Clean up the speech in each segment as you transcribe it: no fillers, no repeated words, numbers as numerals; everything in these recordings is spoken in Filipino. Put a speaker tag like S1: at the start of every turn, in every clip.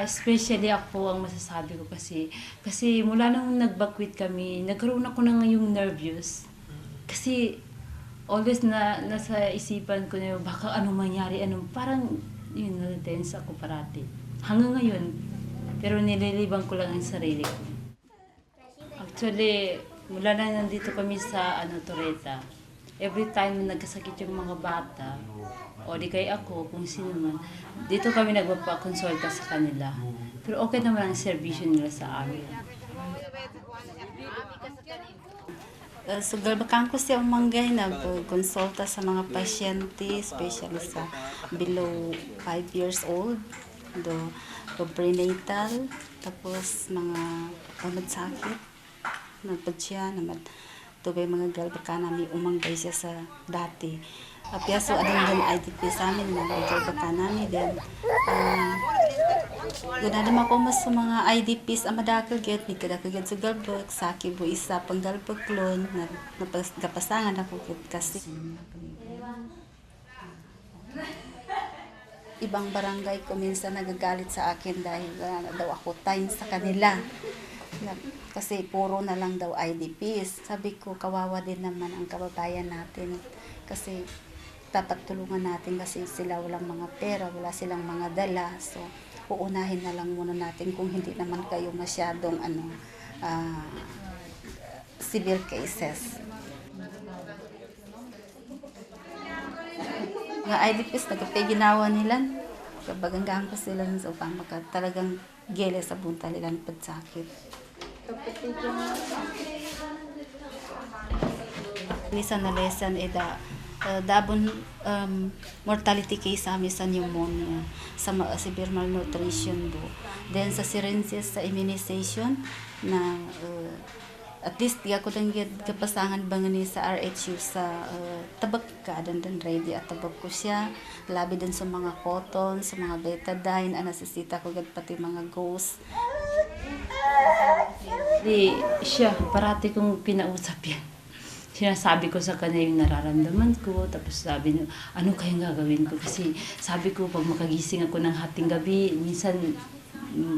S1: Especially ako ang masasabi ko kasi mula nung nag-bakwit kami, nagkaroon ako ng yung nervous. Kasi always na nasa isipan ko na baka anong mangyari, parang yun, na-tense ako parati. Hanggang ngayon, pero nililibang ko lang ang sarili ko. Actually, mula na nandito kami sa Toreta, every time na nagkasakit yung mga bata, o di kaya ako, kung sino man, dito kami nagpapakonsulta sa kanila. Pero okay naman ang serbisyo nila sa amin.
S2: So, galbakan ko siya umanggay na konsulta sa mga pasyente, especially sa below 5 years old, do prenatal, tapos mga pamadsakit, nagpad siya, tubay mga galbakan namin umanggay siya sa dati. Piyaso adang din IDP sa amin na galbakan namin din. Gunadam ako mas sa mga IDPs ang madakagit, ni kadakagit sa galbak, sa kibo isa pang galbaklon, na napasapasangan ako kasi. Ibang barangay ko minsan nagagalit sa akin dahil daw ako time sa kanila. Kasi puro na lang daw IDPs. Sabi ko, kawawa din naman ang kababayan natin. Kasi dapat tulungan natin kasi sila walang mga pera, wala silang mga dala. So, uunahin na lang muna natin kung hindi naman kayo masyadong severe cases. Mga IDPs, nagpapiginawa nila. Kabaganggaan ko sila sa upang talagang gele sa bunta nila ng pagsakit. Isa na lesson dabon mortality case sa amin sa pneumonia, sa severe malnutrition do. Then sa syringes sa immunization na at least di ako danggit kapasangan bangani sa RHU sa tabak ka dan ready at tabak ko siya labi din sa mga cotton, sa mga betadine, nasisita ko gad pati mga ghost.
S1: Di siya, parati kong kinausap yan. Sinasabi ko sa kanya yung nararamdaman ko, tapos sabi niya, ano kayang gagawin ko? Kasi sabi ko, pag makagising ako ng hating gabi, minsan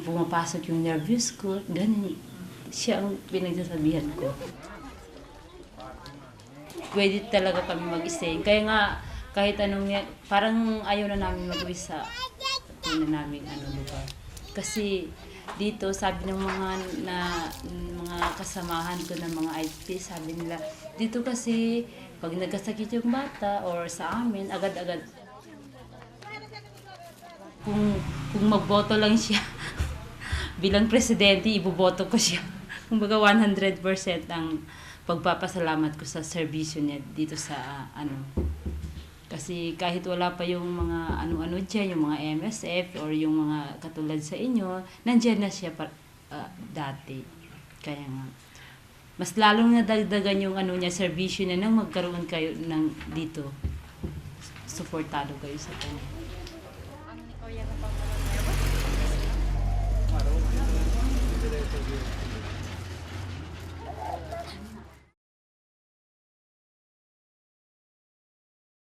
S1: pumapasok yung nervous ko, ganun. Siya ang pinagsasabihan ko. Pwede talaga kami mag-stay. Kaya nga, kahit anong, parang ayaw na namin mag-uwi sa namin lugar. Kasi dito, sabi ng mga kasamahan ko ng mga IP, sabi nila, dito kasi, pag nagkasakit yung bata or sa amin, agad-agad. Kung magboto lang siya, bilang presidente, iboboto ko siya. Kumbaga 100% ang pagpapasalamat ko sa serbisyo niya dito sa Kasi kahit wala pa yung mga ano-ano dyan, yung mga MSF or yung mga katulad sa inyo, nandiyan na siya dati. Kaya nga, mas lalong nadagdagan yung niya, serbisyo niya nang magkaroon kayo ng dito. Suportado kayo sa kanya.
S3: Ano ni Kuya na pang